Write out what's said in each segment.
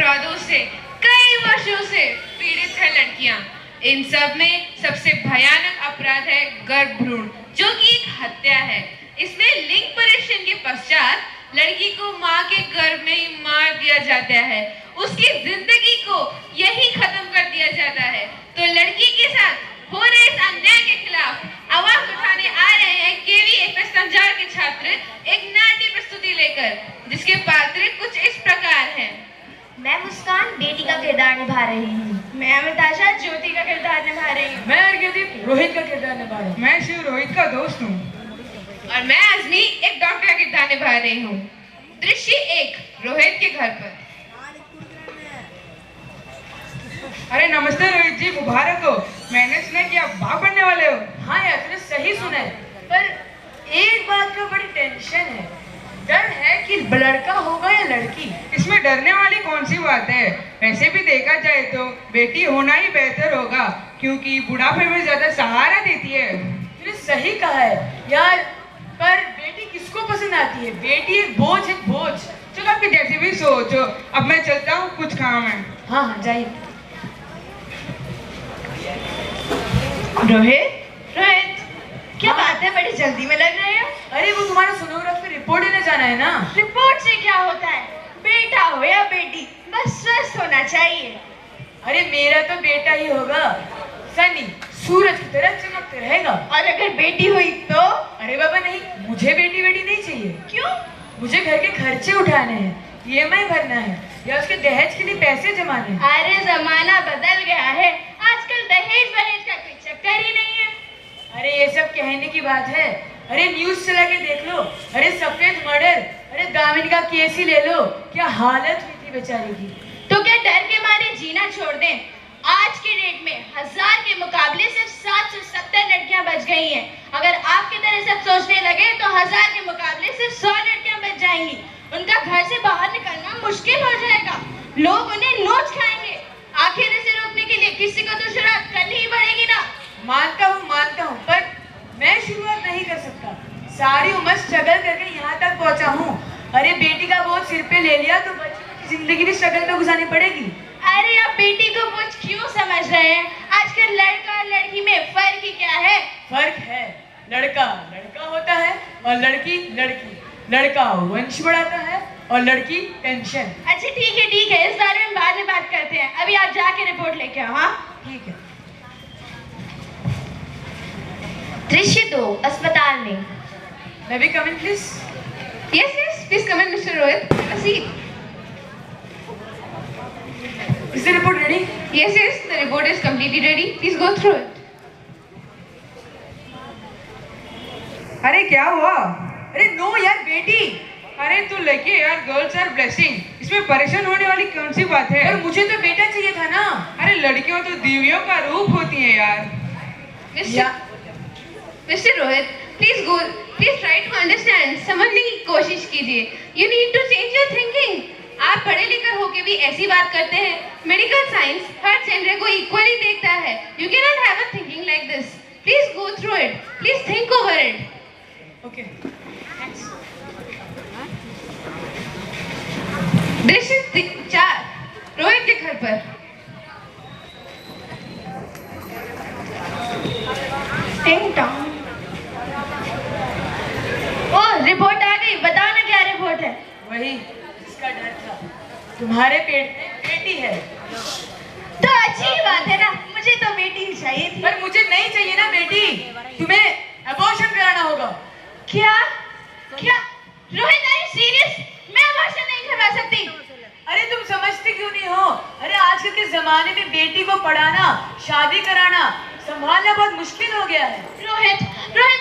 अपराधों से कई वर्षों से पीड़ित है लड़कियां। इन सब में सबसे भयानक अपराध है गर्भ भ्रूण, जो कि एक हत्या है। इसमें लिंग परीक्षण के पश्चात लड़की को मां के गर्भ में ही मार दिया जाता है, उसकी जिंदगी को यही खत्म कर दिया जाता है। तो लड़की के साथ हो रहे इस अन्याय के खिलाफ आवाज उठाने आ रहे हैं केवीएफएस संचार के छात्र एक नाट्य प्रस्तुति लेकर, जिसके पात्र कुछ इस प्रकार हैं। मैं मुस्कान बेटी का किरदार निभा रही हूँ। मैं अमिताशा ज्योति का किरदार निभा रही हूँ। मैं अर्घ्यदीप रोहित का किरदार निभा रहा हूँ। मैं शिव रोहित का दोस्त हूँ। और मैं अजमी एक डॉक्टर का किरदार निभा रही हूँ। दृश्य 1, रोहित के घर पर। अरे नमस्ते रोहित जी, मुबारक हो। मैंने सुना कि आप बाप बनने वाले हो। हाँ यार, तूने सही सुना है, पर एक बात का बड़ी टेंशन है। डर है कि लड़का होगा या लड़की। इसमें डरने वाली कौन सी बात है? वैसे भी देखा जाए तो बेटी होना ही बेहतर होगा, क्योंकि बुढ़ापे में ज्यादा सहारा देती है। तूने सही कहा है यार, पर बेटी किसको पसंद आती है? बेटी एक बोझ है, बोझ। चलो आपके जैसे भी सोचो, अब मैं चलता हूँ, कुछ काम है। हाँ हाँ जाइए। रोहित, रोहित, क्या बात है, बड़ी जल्दी में लग रहे हो? अरे वो तुम्हारा सोनोग्राफी रिपोर्ट देने जाना है ना। रिपोर्ट से क्या होता है? बेटा हो या बेटी, बस स्वस्थ होना चाहिए। अरे मेरा तो बेटा ही होगा, सनी सूरज की तरह चमकते रहेगा। और अगर बेटी हुई तो? अरे बाबा नहीं, मुझे बेटी नहीं चाहिए। क्यों? मुझे घर के खर्चे उठाने हैं, ईएमआई भरना है, या उसके दहेज के लिए पैसे जमाने हैं। अरे जमाना बदल गया है, आजकल दहेज वहेज का कोई चक्कर ही नहीं है। अरे ये सब कहने की बात है। अरे न्यूज चला के देख लो, अरे सफेद मर्डर, अरे दामिनी का केस ही ले लो, क्या हालत हुई थी बेचारी की। तो क्या डर के मारे जीना छोड़ दें? आज के डेट में 1000 के मुकाबले सिर्फ 770 लड़कियां बच गई हैं। अगर आपकी तरह सब सोचने लगे तो 1000 के मुकाबले सिर्फ 100 लड़कियां बच जाएंगी। उनका घर से बाहर निकलना मुश्किल हो जाएगा, लोग उन्हें नोच खाएंगे। आखिर इसे रोकने के लिए किसी को तो शुरुआत करनी ही पड़ेगी ना। मानता हूँ, पर मैं शुरुआत नहीं कर सकता। सारी उम्र स्ट्रगल करके यहाँ तक पहुँचा हूँ। अरे बेटी का बोझ सिर पे ले लिया तो बच्चे की जिंदगी भी स्ट्रगल में गुजारनी पड़ेगी। अरे आप बेटी को बोझ क्यों समझ रहे हैं? आजकल लड़का और लड़की में फर्क ही क्या है? फर्क है, लड़का लड़का होता है और लड़की लड़की। लड़का वंश बढ़ाता है और लड़की पेंशन। अच्छा ठीक है, इस बारे में बाद में बात करते हैं। अभी आप जाके रिपोर्ट लेके आओ। हाँ ठीक है। दृश्य 2, अस्पताल में। May we come in, please? Yes, please come in, Mr. Rohit. Have a seat. Is the report ready? Yes, the report is completely ready. Please go through it. अरे क्या हुआ? अरे नो यार, बेटी। अरे तू लड़की यार, गर्ल्स आर ब्लेसिंग, इसमें परेशान होने वाली कौन सी बात है? पर मुझे तो बेटा चाहिए था ना। अरे लड़कियों तो देवियों का रूप होती है यार। Mr. Rohit, please try to understand. समझने की कोशिश कीजिए. You need to change your thinking. आप पढ़े लिखे होके भी ऐसी बात करते हैं। मेडिकल साइंस हर जेंडर को इक्वली देखता है. You cannot have a thinking like this. Please go through it. Please think over it. Okay. Thanks. दृश्य 4, रोहित के घर पर। ओह, रिपोर्ट आ गई। बताओ ना क्या रिपोर्ट है? वही जिसका डर था, तुम्हारे पेट में बेटी है। तो अच्छी बात है ना, मुझे तो बेटी ही चाहिए थी। पर मुझे नहीं चाहिए ना बेटी, तुम्हें अबॉर्शन कराना होगा। क्या रोहित, आर यू सीरियस? मैं अबॉर्शन नहीं करवा सकती। अरे तुम समझते क्यों नहीं हो? अरे आजकल के जमाने में बेटी को पढ़ाना, शादी कराना, संभालना बहुत मुश्किल हो गया है। रोहित,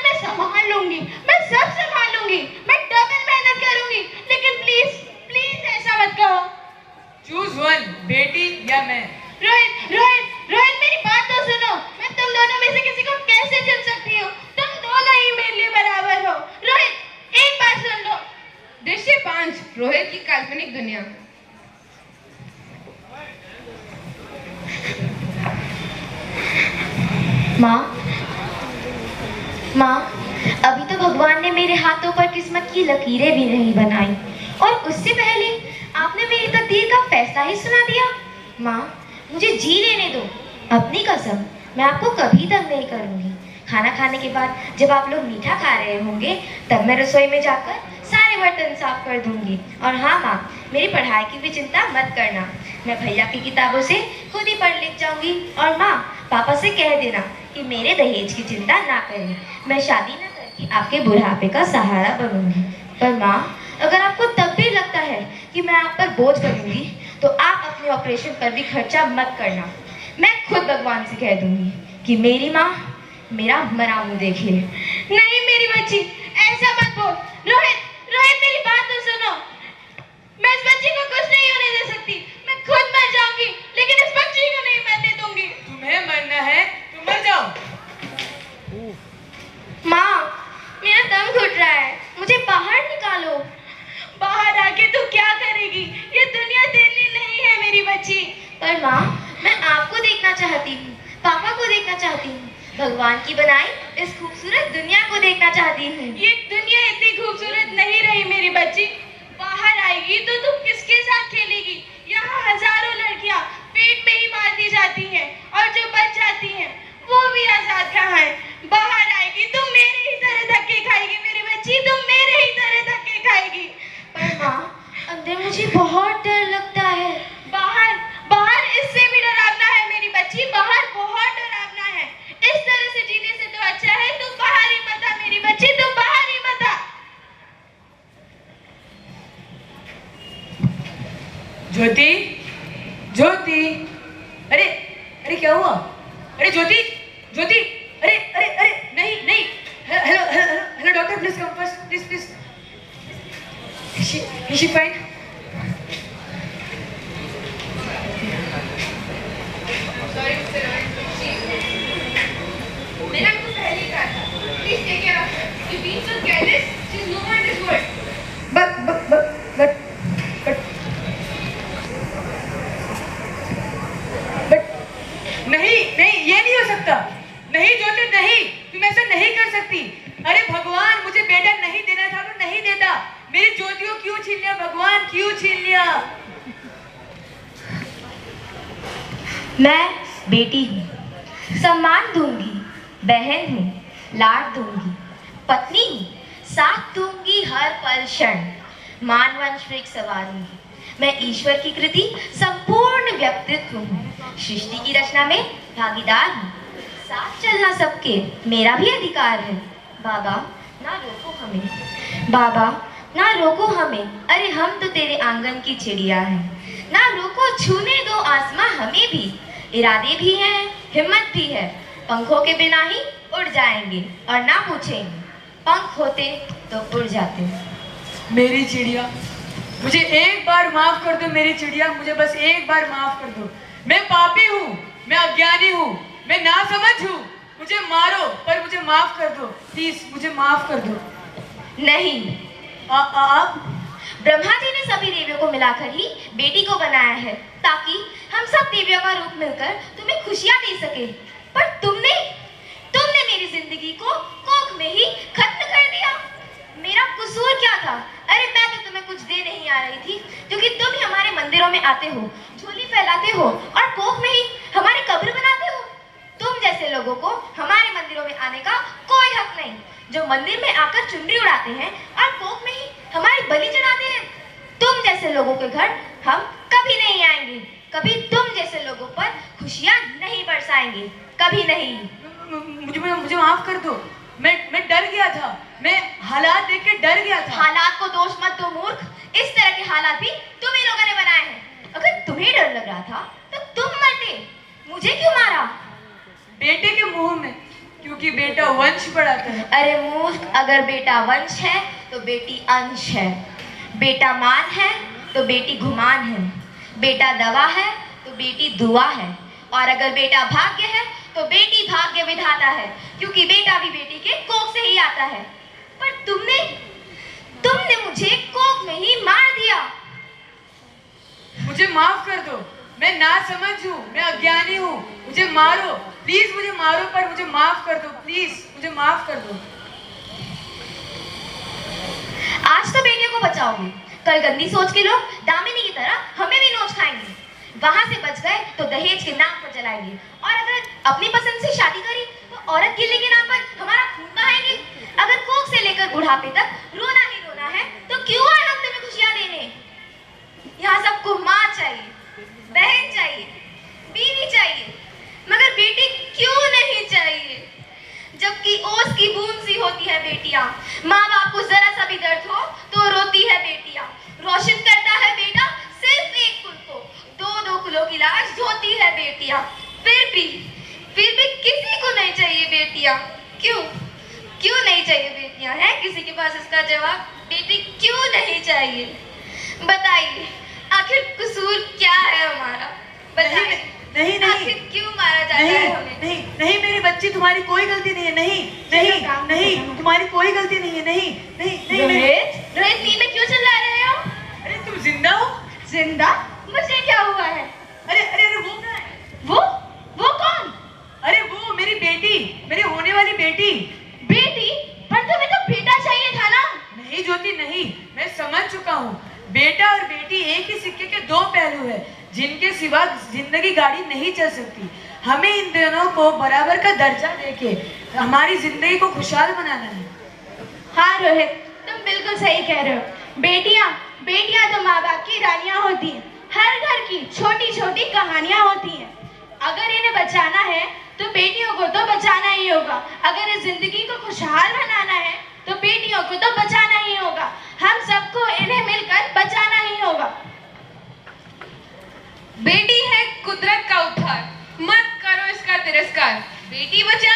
मैं संभाल लूंगी, मैं सब संभाल लूंगी, मैं डबल मेहनत करूंगी, लेकिन प्लीज ऐसा मत कहो। चूज वन, बेटी या मैं। रोहित, मेरी बात तो सुनो। मैं तुम दोनों में से किसी को कैसे चुन सकती हूँ? तुम दोनों ही मेरे लिए बराबर हो। रोहित, एक बात सुन लो। दृश्य 5, रोहित की काल्पनिक दुनिया। माँ, अभी तो भगवान ने मेरे हाथों पर किस्मत की लकीरें भी नहीं बनाई, और उससे पहले आपने मेरी तकदीर का फैसला ही सुना दिया। माँ, मुझे जी लेने दो। अपनी कसम, मैं आपको कभी तंग नहीं करूँगी। खाना खाने के बाद जब आप लोग मीठा खा रहे होंगे तब मैं रसोई में जाकर सारे बर्तन साफ कर दूंगी। और हाँ माँ, मेरी पढ़ाई की भी चिंता मत करना। मैं भैया की किताबों से खुद ही पढ़ लिख जाऊंगी। और माँ, पापा से कह देना कि मेरे दहेज की चिंता ना करें। मैं शादी ना करके आपके बुढ़ापे का सहारा बनूंगी। पर माँ, अगर आपको तब भी लगता है कि मैं आप पर बोझ बनूंगी तो आप अपने ऑपरेशन पर भी खर्चा मत करना। मैं खुद भगवान से कह दूंगी कि मेरी माँ मेरा मरा मुँह देखे। नहीं मेरी बच्ची, ऐसा मत बोल। रोहित, रोहित मेरी बात तो सुनो। मैं इस बच्ची को कुछ नहीं होने दे सकती। मैं खुद मर जाऊंगी लेकिन इस बच्ची को नहीं मरने दूंगी। तुम्हें मरना है तुम मर जाओ। माँ, मेरा दम घुट रहा है, मुझे बाहर निकालो। बाहर आके तू क्या करेगी? ये दुनिया तेरे लिए नहीं है मेरी बच्ची। पर माँ, मैं आपको देखना चाहती हूँ, पापा को देखना चाहती हूँ, भगवान की बनाई इस खूबसूरत दुनिया को देखना चाहती हूँ। ये दुनिया इतनी खूबसूरत नहीं रही मेरी बच्ची। बाहर आएगी तो तू किसके साथ खेलेगी? यहाँ हजारों लड़कियाँ पेट में ही मार दी जाती हैं और जो बच जाती हैं वो भी आजाद कहाँ है? बाहर आएगी तो मेरे ही तरह धक्के खाएगी मेरी बच्ची, तो मेरे ही तरह धक्के खाएगी। पर माँ, अंदर मुझे बहुत डर लगता है। बाहर, बाहर इससे भी डरावना है मेरी बच्ची। बाहर बहुत डरावना है। इस तरह से जीने से तो अच्छा है तू बाहर ही मत आ मेरी बच्ची, तू बाहर ही मत आ। ज्योति, ज्योति, अरे अरे क्या हुआ? अरे ज्योति, ज्योति, अरे अरे अरे नहीं नहीं, hello hello hello doctor, please come first, please please. Is she fine? Sorry, Mr. Rohit. मैंने आपको पहले ही कहा था, please take care of her. You've been so careless. She's no more in this world. But नहीं नहीं, ये नहीं हो सकता। नहीं ज्योति, नहीं, तुम ऐसा नहीं कर सकती। अरे भगवान मुझे बेटा नहीं देना था तो नहीं देता। मेरी ज्योति को क्यों छीन लिया भगवान, क्यों छीन लिया? मैं बेटी हूँ, सम्मान दूंगी, बहन हूँ, लाड दूंगी, पत्नी हूँ, साथ दूंगी हर पल क्षण, मान वंश वृक्ष संवारूंगी। मैं ईश्वर की कृति संपूर्ण व्यक्तित्व हूँ, सृष्टि की रचना में भागीदार हूँ, साथ चलना सबके मेरा भी अधिकार है। बाबा ना रोको हमें, बाबा ना रोको हमें, अरे हम तो तेरे आंगन की चिड़िया हैं। ना रोको, छूने दो आसमां हमें भी, इरादे भी हैं, हिम्मत भी है, पंखों के बिना ही उड़ जाएंगे और ना पूछेंगे, पंख होते तो उड़ जाते। मेरी चिड़िया, मुझे एक बार माफ कर दो मेरी चिड़िया, मुझे बस एक बार माफ कर दो। मैं पापी हूँ, मैं अज्ञानी हूँ, मैं नासमझ हूँ, मुझे मारो पर मुझे माफ कर दो, प्लीज मुझे माफ कर दो। नहीं, आप ब्रह्मा जी ने सभी देवियों को मिलाकर ही बेटी को बनाया है ताकि हम सब देवियों का रूप मिलकर तुम्हें खुशियां दे सके। पर तुमने मेरी जिंदगी को कोख में ही खत्म कर दिया। मेरा कसूर क्या था? अरे मैं तो तुम्हें कुछ दे नहीं आ रही थी, क्योंकि तुम ही हमारे मंदिरों में आते हो, झोली फैलाते हो और कोख में ही हमारी कब्र बनाते हो। तुम जैसे लोगों को हमारे मंदिरों में आने का कोई हक नहीं, जो मंदिर में आकर चुनरी उड़ाते हैं और कोख में ही हमारी बलि चढ़ाते हैं। तुम जैसे लोगों के घर हम कभी नहीं आएंगे, कभी तुम जैसे लोगों पर खुशियां नहीं बरसाएंगे, कभी नहीं। मुझे माफ कर दो, मैं डर गया था, मैं हालात देख के डर गया था। हालात को दोष मत दो मूर्ख, इस तरह के हालात भी तुम ही लोगों ने बनाए हैं। अगर तुम्हें डर लग रहा था तो तुम मरते, मुझे क्यों मारा? बेटे के मुंह में, क्योंकि बेटा वंश बढ़ाता है। अरे मूर्ख, अगर बेटा वंश है तो बेटी अंश है, बेटा मान है तो बेटी घुमान है, बेटा दवा है तो बेटी दुआ है, और अगर बेटा भाग्य है तो बेटी भाग्य विधाता है, क्योंकि बेटा भी बेटी के कोख से ही आता है। पर तुमने मुझे कोख में ही मार दिया। मुझे माफ कर दो, मैं नासमझ हूँ, मैं अज्ञानी हूँ, मुझे मारो प्लीज, मुझे मारो पर मुझे माफ कर दो, प्लीज मुझे माफ कर दो। आज तो बेटियों को बचाओगे, कल गंदी सोच के लोग दामिनी की तरह हमें भी नोच खाएंगे। वहां से बच गए तो दहेज के नाम पर जलाएंगे, और अगर अपनी पसंद से शादी करी तो औरत गिल्ली के नाम पर हमारा खून बहाएंगे। अगर कोख से लेकर बुढ़ापे तक रोना ही रोना है तो क्यों आए हम तुम्हें खुशियां देने। यहाँ सबको माँ चाहिए, बहन चाहिए, बीवी चाहिए, मगर बेटी क्यों नहीं चाहिए। जबकि ओस की बूंद सी होती है बेटियां, माँ बाप को जरा सा भी दर्द हो तो रोती है बेटियां। रोशन करता है बेटा सिर्फ एक कुल को, 2-2 किलो की लाश धोती है बेटियां। फिर भी किसी को नहीं चाहिए बेटियां। क्यों नहीं चाहिए बेटियां? है किसी के पास इसका जवाब? बेटी क्यों नहीं चाहिए? बताइए, आखिर कसूर क्या है हमारा? बताइए, नहीं नहीं आखिर क्यों मारा जाता नहीं है हमें? नहीं नहीं मेरी बच्ची, तुम्हारी कोई गलती नहीं है। नहीं नहीं नहीं तुम्हारी कोई गलती नहीं है। नहीं नहीं नहीं रोहित, रोहित नी में क्यों चिल्ला रहे हो? अरे तुम जिंदा हो? जिंदा? मुझे क्या हुआ है? अरे अरे अरे वो कहाँ है? वो कौन? अरे वो मेरी बेटी, मेरी होने वाली बेटी। बेटी? पर तुम्हें तो बेटा चाहिए था ना? नहीं ज्योति नहीं, मैं समझ चुका हूँ। बेटा और बेटी एक ही सिक्के के दो पहलू है, जिनके सिवा जिंदगी गाड़ी नहीं चल सकती। हमें इन दोनों को बराबर का दर्जा देके हमारी जिंदगी को खुशहाल बनाना है। हाँ रोहित, तुम बिल्कुल सही कह रहे हो। बेटियां तो माँ बाप की रानियां होती हैं। हर घर की छोटी छोटी कहानियां होती हैं। अगर इन्हें बचाना है तो बेटियों को तो बचाना ही होगा। अगर इस जिंदगी को खुशहाल बनाना है तो बेटियों को तो बचाना ही होगा। हम सबको इन्हें मिलकर बचाना ही होगा। बेटी है कुदरत का उपहार, मत करो इसका तिरस्कार। बेटी बचाओ